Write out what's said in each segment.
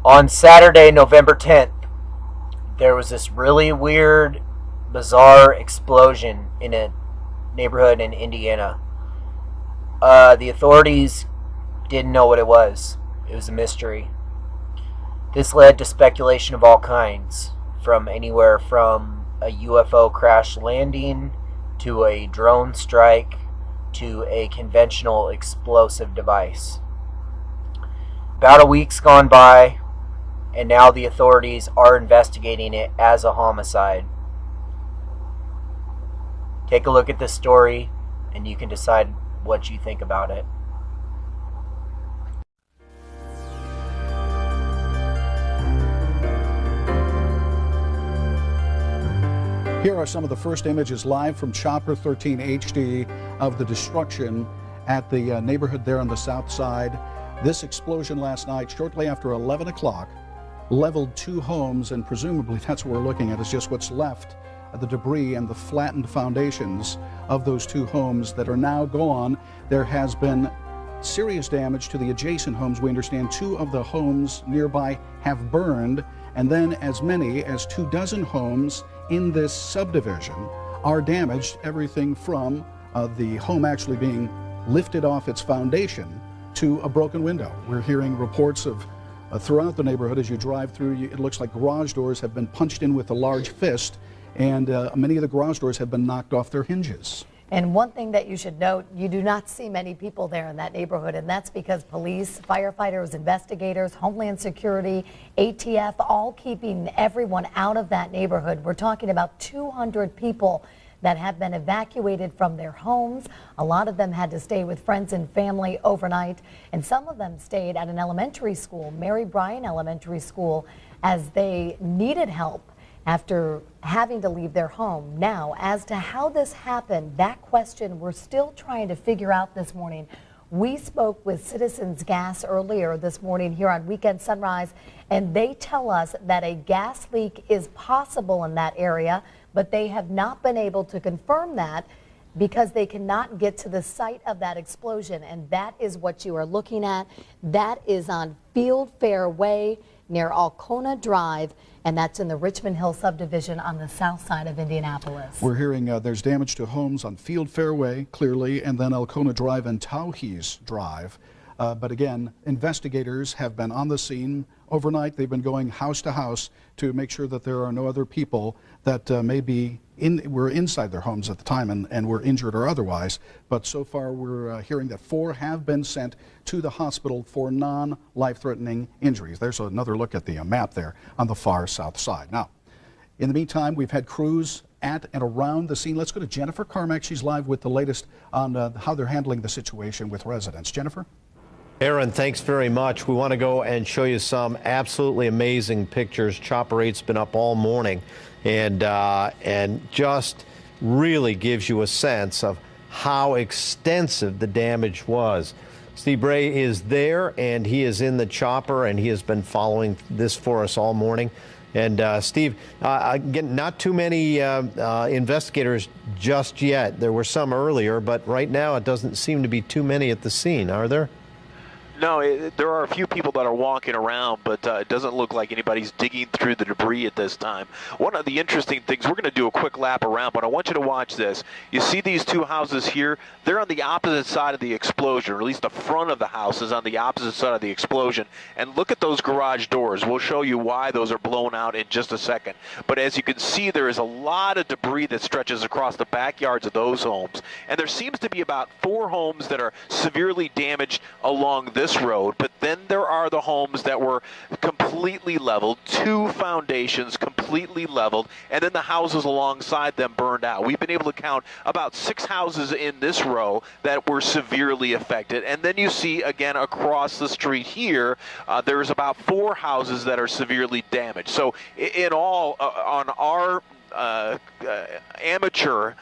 On Saturday, November 10th, there was this really weird, bizarre explosion in a neighborhood in Indiana. The authorities didn't know what it was. It was a mystery. This led to speculation of all kinds, from anywhere from a UFO crash landing to a drone strike to a conventional explosive device. About a week's gone by, and now the authorities are investigating it as a homicide. Take a look at this story, and you can decide what you think about it. Here are some of the first images live from Chopper 13 HD of the destruction at the neighborhood there on the south side. This explosion last night, shortly after 11 o'clock, leveled 2 homes, and presumably that's what we're looking at, is just what's left of the debris and the flattened foundations of those 2 homes that are now gone. There has been serious damage to the adjacent homes. We understand 2 of the homes nearby have burned, and then as many as 24 homes in this subdivision are damaged. Everything from the home actually being lifted off its foundation to a broken window. We're hearing reports of throughout the neighborhood as you drive through, it looks like garage doors have been punched in with a large fist, and many of the garage doors have been knocked off their hinges. And one thing that you should note, you do not see many people there in that neighborhood, and that's because police, firefighters, investigators, Homeland Security, ATF, all keeping everyone out of that neighborhood. We're talking about 200 people that have been evacuated from their homes. A lot of them had to stay with friends and family overnight, and some of them stayed at an elementary school, Mary Bryan Elementary School, as they needed help after having to leave their home. Now, as to how this happened, that question we're still trying to figure out this morning. We spoke with Citizens Gas earlier this morning here on Weekend Sunrise, and they tell us that a gas leak is possible in that area, but they have not been able to confirm that because they cannot get to the site of that explosion. And that is what you are looking at. That is on Field Fair Way near Alcona Drive, and that's in the Richmond Hill subdivision on the south side of Indianapolis. We're hearing there's damage to homes on Field Fairway, clearly, and then Alcona Drive and Tauhees Drive. But again, investigators have been on the scene overnight. They've been going house to house to make sure that there are no other people that were inside their homes at the time and were injured or otherwise. But so far we're hearing that 4 have been sent to the hospital for non-life-threatening injuries. There's another look at the map there on the far south side. Now, in the meantime, we've had crews at and around the scene. Let's go to Jennifer Carmack. She's live with the latest on how they're handling the situation with residents. Jennifer? Aaron, thanks very much. We want to go and show you some absolutely amazing pictures. Chopper 8's been up all morning, and just really gives you a sense of how extensive the damage was. Steve Bray is there, and he is in the chopper, and he has been following this for us all morning. And Steve, again, not too many investigators just yet. There were some earlier, but right now it doesn't seem to be too many at the scene, are there? No, there are a few people that are walking around, but it doesn't look like anybody's digging through the debris at this time. One of the interesting things, we're going to do a quick lap around, but I want you to watch this. You see these 2 houses here? They're on the opposite side of the explosion, or at least the front of the house is on the opposite side of the explosion. And look at those garage doors. We'll show you why those are blown out in just a second. But as you can see, there is a lot of debris that stretches across the backyards of those homes. And there seems to be about 4 homes that are severely damaged along this road, but then there are the homes that were completely leveled, 2 foundations completely leveled, and then the houses alongside them burned out. We've been able to count about 6 houses in this row that were severely affected, and then you see again across the street here there's about 4 houses that are severely damaged. So in all, on our amateur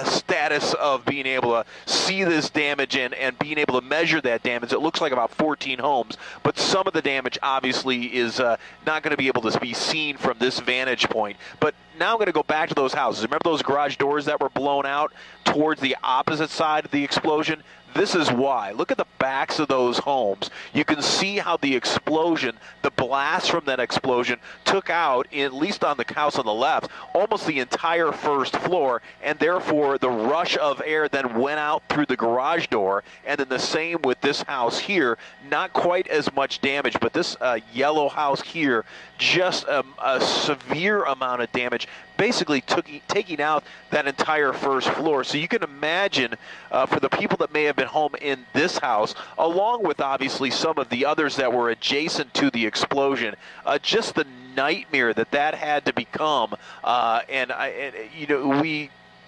status of being able to see this damage and being able to measure that damage, it looks like about 14 homes, but some of the damage obviously is not going to be able to be seen from this vantage point. But now I'm going to go back to those houses. Remember those garage doors that were blown out towards the opposite side of the explosion? This is why. Look at the backs of those homes. You can see how the explosion, the blast from that explosion, took out, at least on the house on the left, almost the entire first floor, and therefore the rush of air then went out through the garage door. And then the same with this house here. Not quite as much damage, but this yellow house here, just a severe amount of damage, basically taking out that entire first floor. So you can imagine for the people that may have been home in this house, along with obviously some of the others that were adjacent to the explosion, just the nightmare that had to become.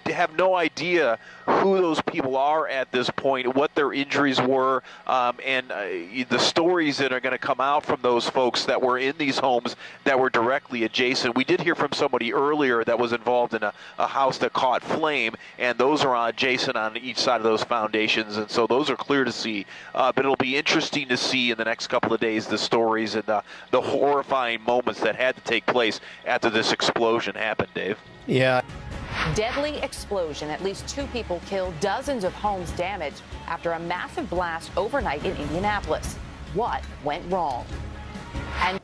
We have no idea who those people are at this point, what their injuries were, and the stories that are going to come out from those folks that were in these homes that were directly adjacent. We did hear from somebody earlier that was involved in a house that caught flame, and those are adjacent on each side of those foundations, and so those are clear to see. But it'll be interesting to see in the next couple of days the stories and the horrifying moments that had to take place after this explosion happened, Dave. Yeah. Deadly explosion. At least 2 people killed, dozens of homes damaged after a massive blast overnight in Indianapolis. What went wrong? And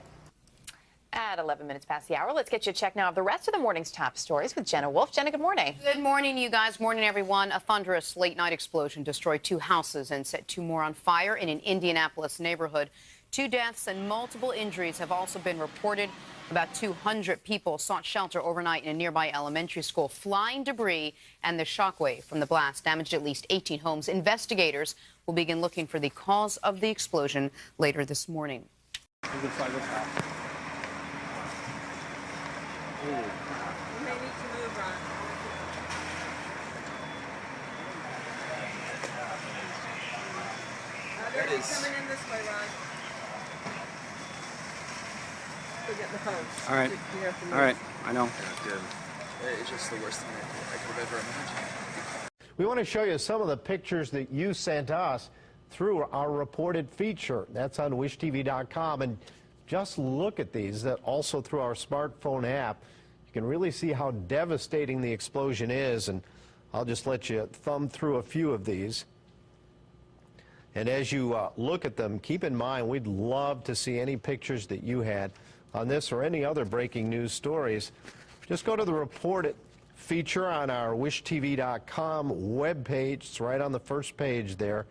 at 11 minutes past the hour, let's get you a check now of the rest of the morning's top stories with Jenna Wolf. Jenna, good morning. Good morning, you guys. Morning, everyone. A thunderous late-night explosion destroyed 2 houses and set 2 more on fire in an Indianapolis neighborhood. 2 deaths and multiple injuries have also been reported. About 200 people sought shelter overnight in a nearby elementary school. Flying debris and the shockwave from the blast damaged at least 18 homes. Investigators will begin looking for the cause of the explosion later this morning. There it is. Coming in this way, Ron. Get the hose. All right. All right. I know. It's just the worst thing I could have ever imagined. We want to show you some of the pictures that you sent us through our reported feature. That's on wishtv.com. And just look at these, that also through our smartphone app. You can really see how devastating the explosion is. And I'll just let you thumb through a few of these. And as you look at them, keep in mind, we'd love to see any pictures that you had on this or any other breaking news stories. Just go to the reported feature on our wishtv.com webpage. It's right on the first page there.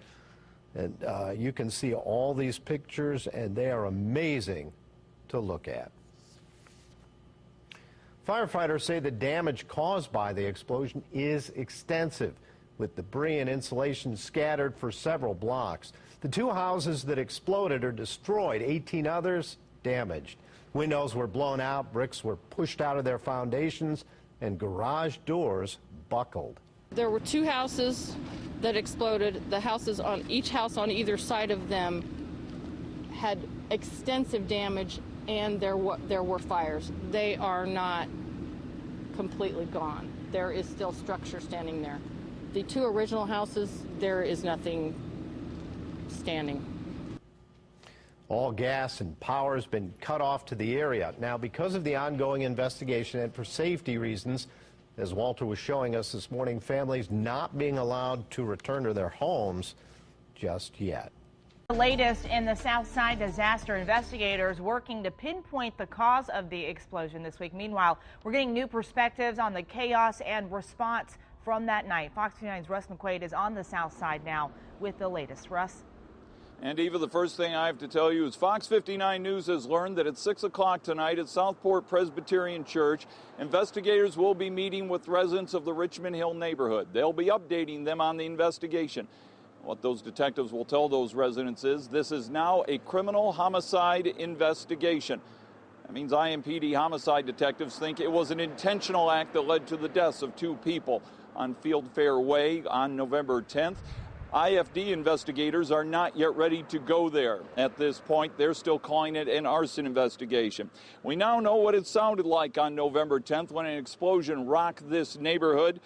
And you can see all these pictures, and they are amazing to look at. Firefighters say the damage caused by the explosion is extensive, with debris and insulation scattered for several blocks. The 2 houses that exploded are destroyed, 18 others damaged. Windows were blown out, bricks were pushed out of their foundations, and garage doors buckled. There were 2 houses that exploded. The houses on each house on either side of them had extensive damage, and there were fires. They are not completely gone. There is still structure standing there. The 2 original houses, there is nothing standing. All gas and power has been cut off to the area. Now, because of the ongoing investigation and for safety reasons, as Walter was showing us this morning, families not being allowed to return to their homes just yet. The latest in the Southside disaster, investigators working to pinpoint the cause of the explosion this week. Meanwhile, we're getting new perspectives on the chaos and response from that night. Fox 59's Russ McQuaid is on the South Side now with the latest. Russ? And Eva, the first thing I have to tell you is Fox 59 News has learned that at 6 o'clock tonight at Southport Presbyterian Church, investigators will be meeting with residents of the Richmond Hill neighborhood. They'll be updating them on the investigation. What those detectives will tell those residents is this is now a criminal homicide investigation. That means IMPD homicide detectives think it was an intentional act that led to the deaths of 2 people on Fieldfair Way on November 10th. IFD investigators are not yet ready to go there. At this point, they're still calling it an arson investigation. We now know what it sounded like on November 10th when an explosion rocked this neighborhood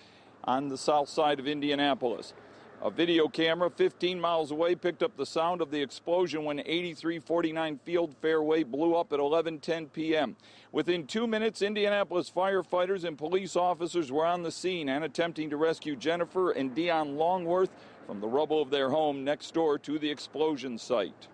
on the south side of Indianapolis. A video camera 15 miles away picked up the sound of the explosion when 8349 Fieldfair Way blew up at 11:10 p.m. Within 2 minutes, Indianapolis firefighters and police officers were on the scene and attempting to rescue Jennifer and Dion Longworth from the rubble of their home next door to the explosion site.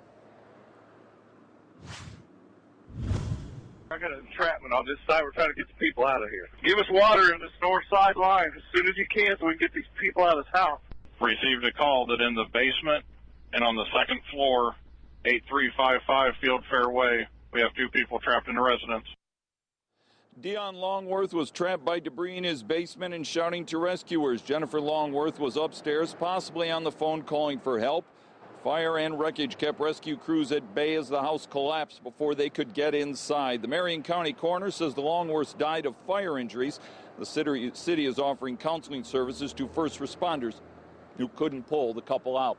I got an entrapment on this side. We're trying to get the people out of here. Give us water in this north side line as soon as you can so we can get these people out of this house. Received a call that in the basement and on the second floor, 8355 Field Fairway, we have 2 people trapped in the residence. Dion Longworth was trapped by debris in his basement and shouting to rescuers. Jennifer Longworth was upstairs, possibly on the phone calling for help. Fire and wreckage kept rescue crews at bay as the house collapsed before they could get inside. The Marion County coroner says the Longworths died of fire injuries. The city is offering counseling services to first responders who couldn't pull the couple out.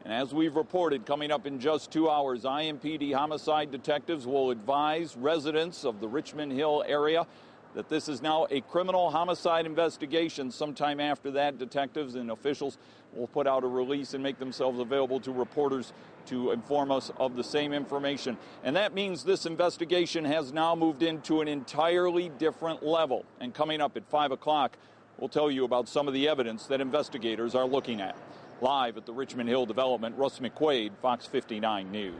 And as we've reported, coming up in just 2 hours, IMPD homicide detectives will advise residents of the Richmond Hill area that this is now a criminal homicide investigation. Sometime after that, detectives and officials will put out a release and make themselves available to reporters to inform us of the same information. And that means this investigation has now moved into an entirely different level. And coming up at 5 o'clock, we'll tell you about some of the evidence that investigators are looking at. Live at the Richmond Hill development, Russ McQuaid, Fox 59 News.